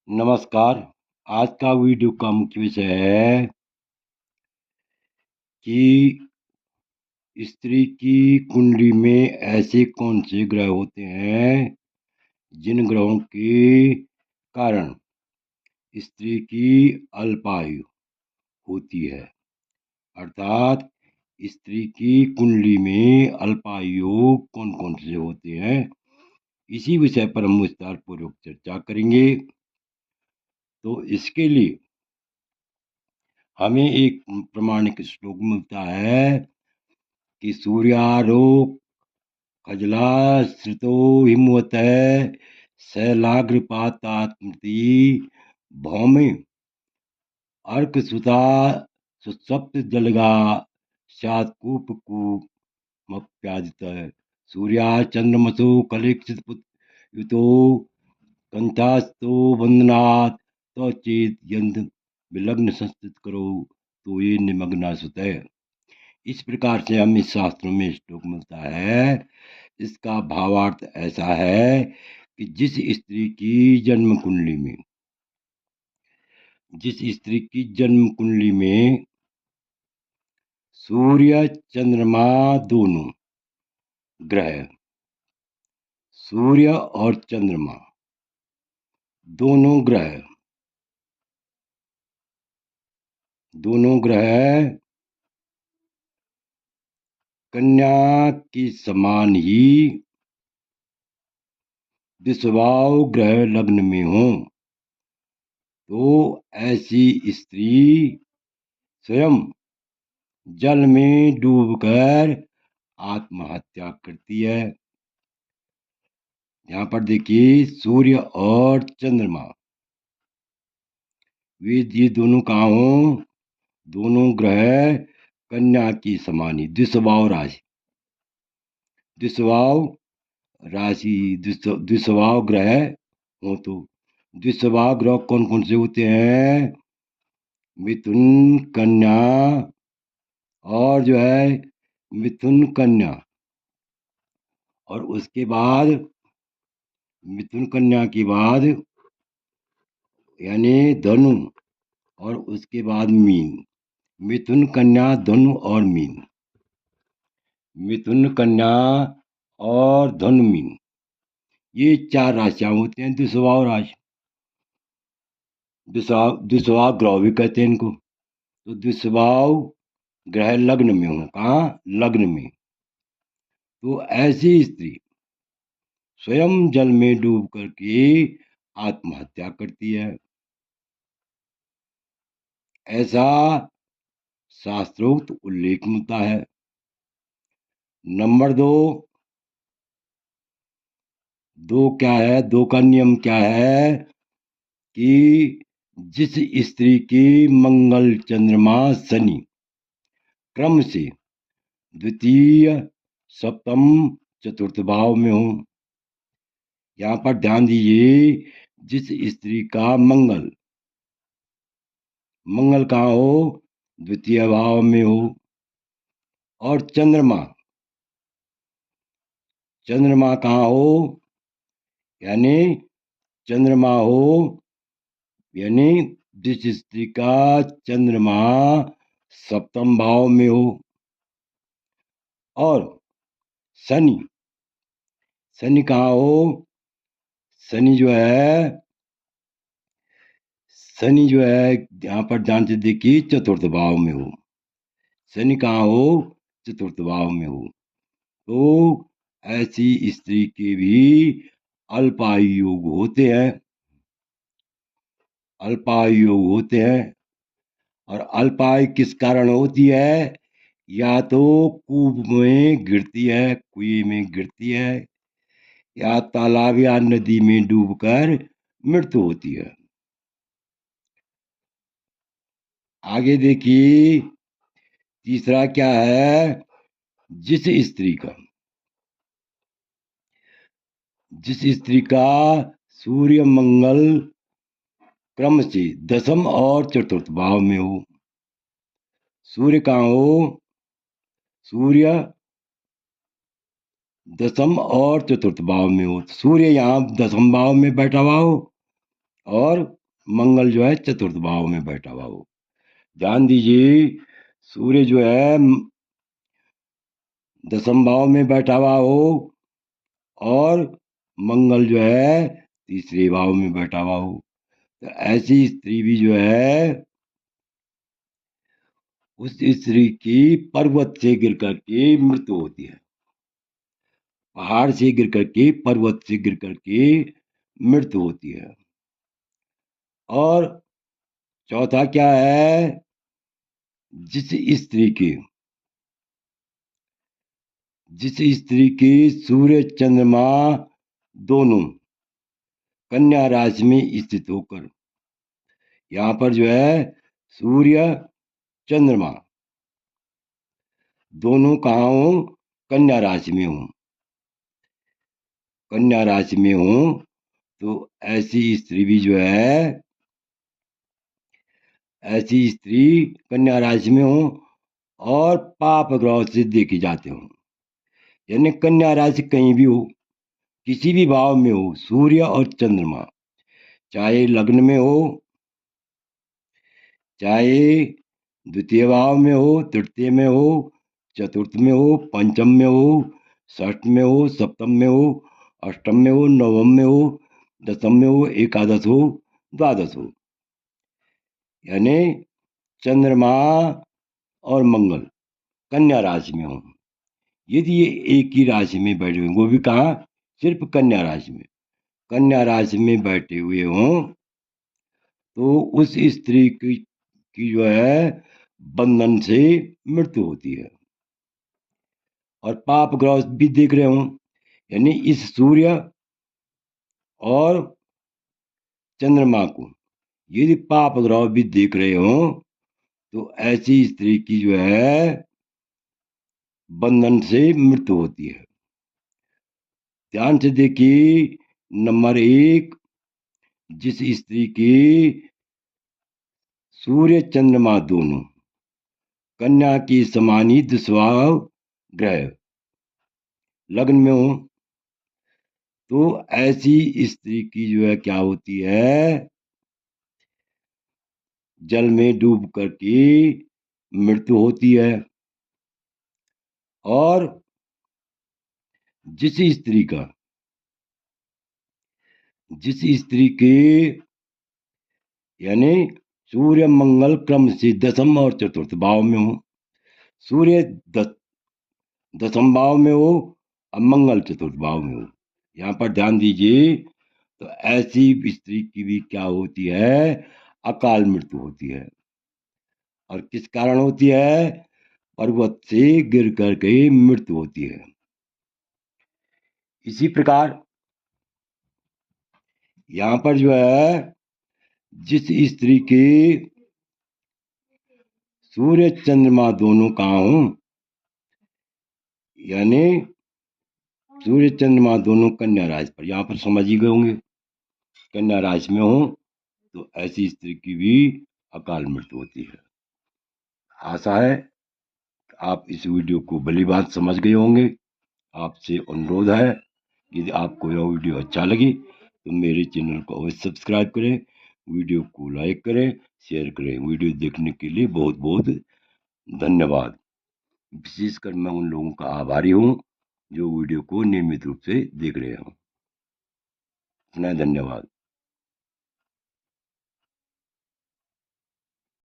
नमस्कार। आज का वीडियो का मुख्य विषय है कि स्त्री की कुंडली में ऐसे कौन से ग्रह होते हैं जिन ग्रहों के कारण स्त्री की अल्पायु होती है। अर्थात स्त्री की कुंडली में अल्पायु कौन कौन से होते हैं, इसी विषय पर हम विस्तार पूर्वक चर्चा करेंगे। तो इसके लिए हमें एक प्रमाणिक श्लोक मिलता है कि सूर्यारोक खजलाश्रितो हिमवतः शैलाग्रपातात्मति भौमे अर्कसुता सुसप्त जलगा स्यात्कूपकूपमप्यादितः सूर्याचन्द्रमसो कलेक्षितयुतो कंठास्तो वंदनात् त्वचेत यंद विलग्न संस्थित करो तो ये निमग्ना सुतः। इस प्रकार से हमें शास्त्रों में श्लोक मिलता है। इसका भावार्थ ऐसा है कि जिस स्त्री की जन्म कुंडली में सूर्य चंद्रमा दोनों ग्रह, सूर्य और चंद्रमा दोनों ग्रह कन्या के समान ही विषुवाव ग्रह लग्न में हो तो ऐसी स्त्री स्वयं जल में डूबकर आत्महत्या करती है। यहाँ पर देखिए, सूर्य और चंद्रमा ये दोनों कहाँ हो? दोनों ग्रह कन्या की समान ही द्विस्वभाव ग्रह हो तो द्विस्वभाव ग्रह कौन कौन से होते हैं? मिथुन कन्या और मिथुन कन्या, और उसके बाद मिथुन कन्या के बाद यानी धनु, और उसके बाद मीन। मिथुन कन्या धनु और मीन, मिथुन कन्या और धनु मीन, ये चार राशियां होती हैं द्विस्वभाव राशि। द्विस्वभाव ग्रह भी कहते हैं इनको। तो द्विस्वभाव ग्रह लग्न में हो, कहाँ? लग्न में। तो ऐसी स्त्री स्वयं जल में डूब करके आत्महत्या करती है, ऐसा शास्त्रोक्त उल्लेख मिलता है। नंबर दो का नियम क्या है कि जिस स्त्री की मंगल चंद्रमा शनि क्रम से द्वितीय सप्तम चतुर्थ भाव में हो। यहाँ पर ध्यान दीजिए, जिस स्त्री का मंगल कहाँ हो? द्वितीय भाव में हो। और चंद्रमा कहाँ हो? यानी चंद्रमा हो, यानी जिस स्त्री का चंद्रमा सप्तम भाव में हो। और शनि कहाँ हो? शनि यहाँ पर ध्यान से देखिए, चतुर्थ भाव में हो। शनि कहाँ हो? चतुर्थ भाव में हो। तो ऐसी स्त्री के भी अल्पायु योग होते हैं। और अल्पायु किस कारण होती है? या तो कुएं में गिरती है, या तालाब या नदी में डूबकर मृत्यु होती है। आगे देखिए, तीसरा क्या है? जिस स्त्री का सूर्य मंगल क्रम से दसम और चतुर्थ भाव में हो। सूर्य कहाँ हो? सूर्य दसम और चतुर्थ भाव में हो। सूर्य यहाँ दसम भाव में बैठा हुआ हो और मंगल जो है चतुर्थ भाव में बैठा हुआ हो। ध्यान दीजिए, सूर्य जो है दसम भाव में बैठा हुआ हो और मंगल जो है तीसरे भाव में बैठा हुआ हो, तो ऐसी स्त्री भी जो है उस स्त्री की पर्वत से गिर करके मृत्यु होती है। पहाड़ से गिर करके, पर्वत से गिर करके मृत्यु होती है। और चौथा क्या है, जिस स्त्री की सूर्य चंद्रमा दोनों कन्या राशि में स्थित होकर, यहाँ पर जो है सूर्य चंद्रमा दोनों कहाँ हो, कन्या राशि में हूँ, कन्या राशि में हूँ, तो ऐसी स्त्री कन्या राशि में हो और पाप ग्रह से देखे जाते हो। यानी कन्या राशि कहीं भी हो, किसी भी भाव में हो, सूर्य और चंद्रमा, चाहे लग्न में हो, चाहे द्वितीय भाव में हो, तृतीय में हो, चतुर्थ में हो, पंचम में हो, षष्ठ में हो, सप्तम में हो, अष्टम में हो, नवम में हो, दसम में हो, एकादश हो, द्वादश हो। यानी चंद्रमा और मंगल कन्या राशि में हो, यदि ये एक ही राशि में बैठे हुए, वो भी कहाँ, सिर्फ कन्या राशि में, कन्या राशि में बैठे हुए हों, तो उस स्त्री की जो है बंधन से मृत्यु होती है। और पाप ग्रह भी देख रहे हों, यानी इस सूर्य और चंद्रमा को यदि पाप ग्रह भी देख रहे हों, तो ऐसी स्त्री की जो है बंधन से मृत्यु होती है। ध्यान से देखिए, नंबर 1, जिस स्त्री की सूर्य चंद्रमा दोनों कन्या की समान ही दुस्वभाव ग्रह लग्न में हो, तो ऐसी स्त्री की जो है क्या होती है, जल में डूब करके मृत्यु होती है। और जिस स्त्री के यानी सूर्य मंगल क्रम से दसम और चतुर्थ भाव में हो, सूर्य दसम भाव में हो और मंगल चतुर्थ भाव में हो, यहाँ पर ध्यान दीजिए, तो ऐसी स्त्री की भी क्या होती है, अकाल मृत्यु होती है। और किस कारण होती है, पर्वत से गिर करके मृत्यु होती है। इसी प्रकार यहाँ पर जो है जिस स्त्री के सूर्य चंद्रमा दोनों कहाँ हो, यानी सूर्य चंद्रमा दोनों कन्या राशि पर, यहाँ पर समझ ही गए होंगे, कन्या राशि में हो, तो ऐसी स्त्री की भी अकाल मृत्यु होती है। आशा है आप इस वीडियो को भली बात समझ गए होंगे। आपसे अनुरोध है, यदि आपको यह वीडियो अच्छा लगी तो मेरे चैनल को अवश्य सब्सक्राइब करें, वीडियो को लाइक करें, शेयर करें। वीडियो देखने के लिए बहुत बहुत धन्यवाद। विशेषकर मैं उन लोगों का आभारी हूँ जो वीडियो को नियमित रूप से देख रहे हों। पुनः धन्यवाद।